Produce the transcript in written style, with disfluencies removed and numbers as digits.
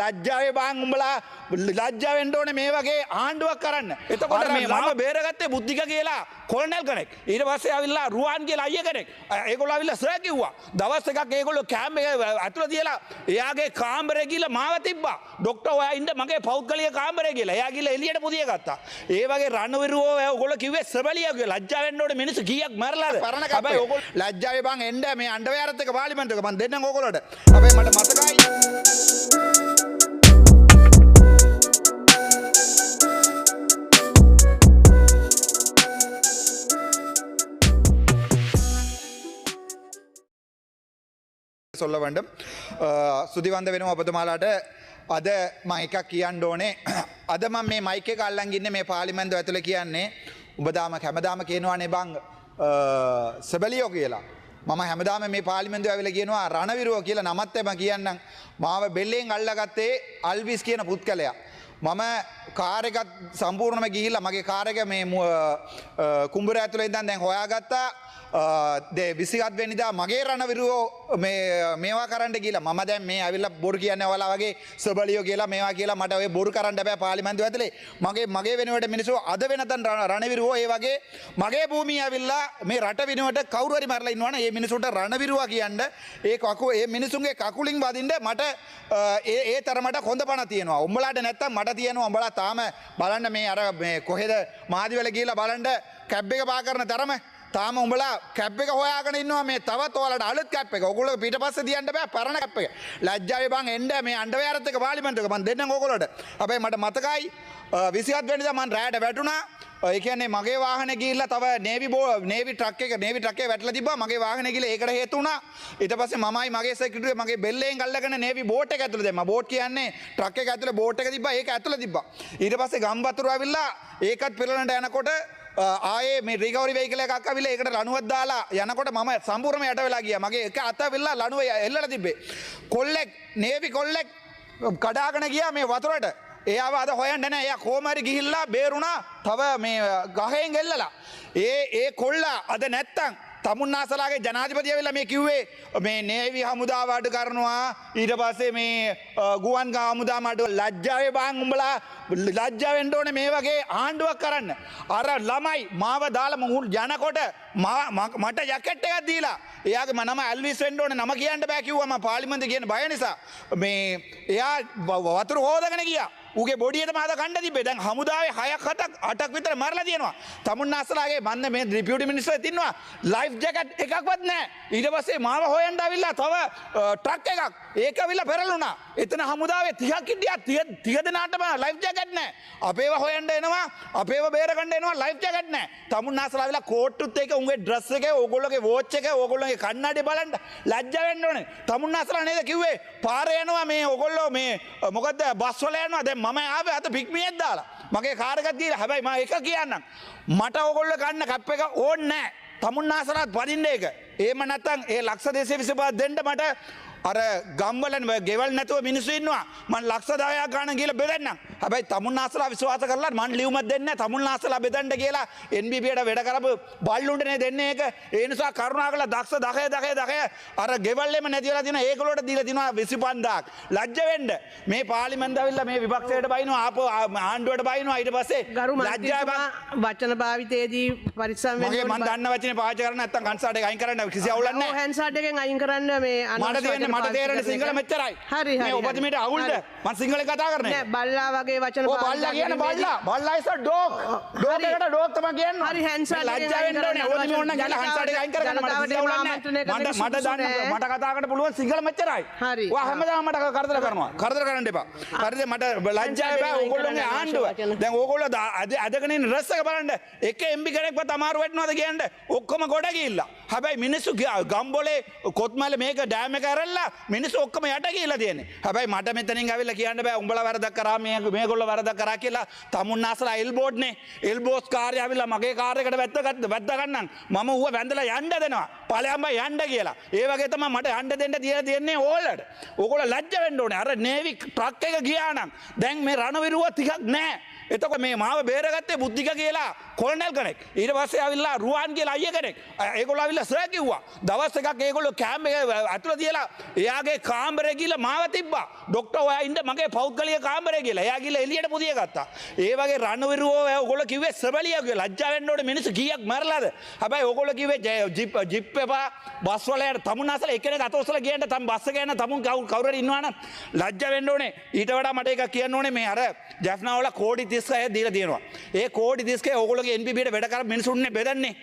ලැජ්ජාවේ බං උඹලා ලැජ්ජා වෙන්න ඕනේ මේ වගේ ආණ්ඩුවක් කරන්න. එතකොට මේ මම බේරගත්තේ බුද්ධික කියලා කොලොනල් කෙනෙක්. ඊට පස්සේ ආවිල්ලා රුවාන් කියලා අයියා කෙනෙක්. ඒගොල්ලෝ ආවිල්ලා සර් කිව්වා. දවස් එකක් ඒගොල්ලෝ කැම්ප් එක ඇතුළේ තියලා එයාගේ කාමරේ ගිහලා මාව තිබ්බා. ડોක්ටර් ඔයා ඉන්න මගේ පෞද්ගලික කාමරේ කියලා. එයා ගිහලා එළියට පුදිය ගත්තා. ඒ වගේ රණවිරුවෝ ඔයගොල්ලෝ කිව්වේ සබලිය කියලා. ලැජ්ජා වෙන්න ඕනේ මිනිස්සු කීයක් මරලාද? හැබැයි ඔයගොල්ලෝ ලැජ්ජාවේ බං එන්න මේ අන්ඩර්වෙයාරත් එක්ක පාර්ලිමේන්තුවක මම දෙන්නම් ඔයගොල්ලෝට. හැබැයි මට මතකයි சொல்ல வேண்டும் සුදිවන්ද වෙනවා ඔබතුමාලාට අද මම එකක් කියන්න ඕනේ අද මම මේ මයික් එක අල්ලන් ඉන්නේ මේ පාර්ලිමේන්තුව ඇතුලේ කියන්නේ ඔබ හැමදාම කියනවානේ බං සබලියෝ කියලා මම හැමදාම මේ පාර්ලිමේන්තුව ඇවිල්ලා කියනවා රණවිරුවෝ කියලා නමත් එම කියන්නම් මාව බෙල්ලෙන් අල්ලගත්තේ අල්විස් කියන පුත්කලයා මම කාර් එකත් සම්පූර්ණයෙන්ම ගිහිල්ලා මගේ කාර් එක මේ කුඹුර ඇතුලේ ඉඳන් දැන් හොයාගත්තා විසිගත් වෙනිදා මගේ රණවිරුවෝ මේවා කරන්න කියලා මම දැන් මේ ඇවිල්ලා බොරු කියන්නේ ඔයාලා වගේ සබලියෝ කියලා මේවා කියලා මට ඔය බොරු කරන්න බෑ පාර්ලිමේන්තුව ඇතුලේ මගේ වෙනුවට මිනිස්සු අද වෙනතන් රණවිරුවෝ ඒ වගේ මගේ භූමිය ඇවිල්ලා මේ රට වෙනුවට කවුරු හරි මරලා ඉන්නවනේ මේ මිනිසුන්ට රණවිරුවා කියන්න ඒ මිනිසුන්ගේ කකුලින් වදින්න මට ඒ තරමට හොඳ පණ තියෙනවා උඹලාට නැත්තම් මට තියෙනවා උඹලා තාම බලන්න මේ අර මේ කොහෙද මාදිවල ගිහලා බලන්න කැබ් එක පා කරන තරම තාම උඹලා කැප් එක හොයාගෙන ඉන්නවා මේ තවත් ඔයාලට අලුත් කැප් එක. ඔයගොල්ලෝ පිටපස්සේ තියන්න බෑ පරණ කැප් එක. ලැජ්ජාවේ බං එන්න මේ අන්ඩර්වෙයාරත් එක්ක පාර්ලිමේන්තුවක මම දෙන්නම් ඔයගොල්ලෝට. හැබැයි මට මතකයි 27 වෙනිදා මම රැයට වැටුණා. ඒ කියන්නේ මගේ වාහනේ ගිහිල්ලා තව නේවි ට්‍රක් එකේ වැටලා තිබ්බා. මගේ වාහනේ ගිහලා ඒකට හේතු වුණා. ඊට පස්සේ මමයි මගේ සෙක්‍රටරි මගේ බෙල්ලෙන් අල්ලගෙන නේවි බෝට් එක ඇතුළේ දැම්මා. බෝට් කියන්නේ ට්‍රක් එක ඇතුළේ බෝට් එක තිබ්බා. ඒක ඇතුළේ තිබ්බා. ඊට පස්සේ ගම්වතුර ඇවිල්ලා ඒකත් පෙරලන්න යනකොට ආයේ මේ රිකවරි වෙහිකල් එකක් අවිලා ඒකට ලණුවක් දාලා යනකොට මම සම්පූර්ණයෙන්ම යට වෙලා ගියා. මගේ එක අත අවිලා ලණුව එල්ලලා තිබ්බේ. කොල්ලෙක් නේවි කොල්ලෙක් කඩාගෙන ගියා මේ වතුරට. එයාව අද හොයන්න නැහැ. එයා කොහොම හරි ගිහිල්ලා බේරුණා. තව මේ ගහෙන් එල්ලලා. ඒ කොල්ලා අද නැත්තම් තමුන්නාසලාගේ ජනාධිපතිය වෙලා මේ කිව්වේ මේ නේවි හමුදාව අඩු කරනවා ඊට පස්සේ මේ ගුවන් හමුදාව අඩු ලැජ්ජාවේ බං උඹලා ලැජ්ජා වෙන්න ඕනේ මේ වගේ ආණ්ඩුවක් කරන්න අර ළමයි මාව දාලා යනකොට මට ජැකට් එකක් දීලා එයාගේ නම ඇල්විස් වෙන්න ඕනේ නම කියන්න බෑ කිව්වා මම පාර්ලිමේන්තුවේ කියන බය නිසා මේ එයා වතුර හොදගෙන ගියා ඌගේ බොඩියට මාද කණ්ඩ තිබ්බේ දැන් හමුදාවේ 6ක් 8ක් විතර මරලා තියෙනවා තමුන්නාසලාගේ මන්න මේ ඩිපියුටි මිනිස්ටර් තින්නවා ලයිෆ් ජැකට් එකක්වත් නැහැ ඊට පස්සේ මාව හොයන්න ආවිල්ලා තව ට්‍රක් එකක් ඒක අවිල්ලා පෙරළුණා එතන හමුදාවේ 30ක් හිටියා 30 දෙනාටම ලයිෆ් ජැකට් නැහැ අපේව හොයන්න එනවා අපේව බේර ගන්න එනවා ලයිෆ් ජැකට් නැහැ තමුන්නාසලා ආවිල්ලා කෝට්ටුත් එක උන්ගේ ඩ්‍රස් එක ඕගොල්ලෝගේ වෝච් එක ඕගොල්ලෝගේ කන්නඩි බලන්න ලැජ්ජා වෙන්න ඕනේ තමුන්නාසලා නේද කිව්වේ පාරේ යනවා මේ ඕගොල්ලෝ මේ මොකද්ද බස් වල යනවා දැන් මම ආවේ අත පික්මියෙක් දාලා මගේ කාර් එකක් දීලා හැබැයි මම එක කියන්නම් මට ඕගොල්ලෝ ගන්න කැප් එක ඕනේ නැහැ තමුන්නාසලාත් වදින්න ඒක එහෙම නැත්නම් ඒ ලක්ෂ 225 දෙන්න මට අර ගම්වල ගෙවල් නැතුව මිනිස්සු ඉන්නවා මම ලක්ෂ 10ක් ගන්න කියලා බෙදන්නම් හැබැයි තමුන්නාසලා විශ්වාස කරලා මම ලියුමක් දෙන්නේ නැහැ තමුන්නාසලා බෙදන්න කියලා NBPට වැඩ කරපු බල්ලුන්ටනේ දෙන්නේ ඒක ඒ නිසා කරුණාකරලා දක්ෂ 10 අර ගෙවල්ෙම නැති වෙලා තියෙනවා ඒගොල්ලෝට දීලා තියෙනවා 25000ක් ලැජ්ජ වෙන්න මේ පාර්ලිමේන්තුව ඇවිල්ලා මේ විපක්ෂයට බයිනවා ආපහු ආණ්ඩුවට බයිනවා ඊට පස්සේ ලැජ්ජා වචන භාවිතයේදී පරිස්සම් වෙන්න ඕනේ මම දන්න වචනේ පාවිච්චි කරන්නේ නැත්නම් කන්සර්ට් එක අයින් කරන්න කිසි අවුලක් නැහැ හැන්සර්ට් එකෙන් අයින් කරන්න මේ මට තේරෙන්නේ සිංහල මෙච්චරයි. හරි හරි. මේ ඔබතුමීට අවුල්ද? මම සිංහලෙන් කතා කරන්නේ. නෑ බල්ලා වගේ වචන පාවිච්චි බල්ලා කියන්නේ බල්ලා is a dog. dog එකට dog තමයි කියන්නේ. හරි හැන්සර්ට් ලැජ්ජා වෙන්න ඕනේ. ඔබතුමී ඕන නම් ගිහලා හැන්සර්ට් එක අයින් කරගන්න මට කිසි අවුලක් නෑ. මට දන්න මට කතා කරන්න පුළුවන් සිංහල මෙච්චරයි. හරි. ඔයා හැමදාම මට කරදර කරනවා. කරදර කරන්න එපා. හරිද මට ලැජ්ජා බෑ ඕගොල්ලෝගේ ආණ්ඩුව. දැන් ඕගොල්ලෝ අදගෙන ඉන්න රස් එක බලන්න. එක MB කෙනෙක්වත් අමාරු වෙන්නවද කියන්නේ? ඔක්කොම ගොඩ ගිහිල්ලා. හැබැයි මිනිස්සු ගම්බොලේ කොත්මලේ මේක ඩෑම් එක ඇරලා මිනිස්සු ඔක්කොම යට ගිහලා තියෙන්නේ. හැබැයි මට මෙතනින් ඇවිල්ලා කියන්න බෑ උඹලා වරදක් කරා මේගොල්ලෝ වරදක් කරා කියලා තමුන්නාසලා එල්බෝඩ්නේ. එල්බෝස් කාර්යය ඇවිල්ලා මගේ කාර් එකට වැද්ද ගන්නම්. මම ඌව වැඳලා යන්න දෙනවා. ඵලයන් බා යන්න කියලා. ඒ වගේ තමයි මට යන්න දෙන්න තියලා තියෙන්නේ ඕල්ලට. ඕගොල්ලෝ ලැජ්ජ වෙන්න ඕනේ. අර නේවි ට්‍රක් එක ගියා නම් දැන් මේ රණවිරුව ටිකක් නැහැ. එතකොට මේ මාව බේරගත්තේ බුද්ධික කියලා කොල්නල් කෙනෙක්. ඊට පස්සේ ආවිල්ලා රුවන් කියලා අයියා කෙනෙක්. ඒගොල්ලෝ ආවිල්ලා සර් කිව්වා. දවස් එකක් ඒගොල්ලෝ කැම්ප් එක ඇතුළේ තියලා එයාගේ කාමරේ ගිහලා මාව තිබ්බා. ડોක්ටර් ඔයා ඉන්න මගේ පෞද්ගලික කාමරේ කියලා. එයා ගිහලා එළියට පුදිය ගත්තා. ඒ වගේ රණවිරුවෝ ඔයගොල්ලෝ කිව්වේ සබලියා කියලා. ලැජ්ජා වෙන්න ඕනේ මිනිස්සු කීයක් මරලාද? හැබැයි ඔයගොල්ලෝ කිව්වේ ජිප් එපා බස් වල යන තමුන් අසල එක්කෙනෙක් අතෝසල ගියන්න තම බස් එක යන තමුන් කවුරු හරි ඉන්නවනම් ලැජ්ජා වෙන්න ඕනේ. ඊට වඩා මට එකක් කියන්න ඕනේ මේ අර ජැෆ්නා වල කෝටි 36 දීලා තියෙනවා. ඒ කෝටි 36 ඔයගොල්ලෝගේ NPBට වැඩ කර මිනිසුන්නේ බෙදන්නේ.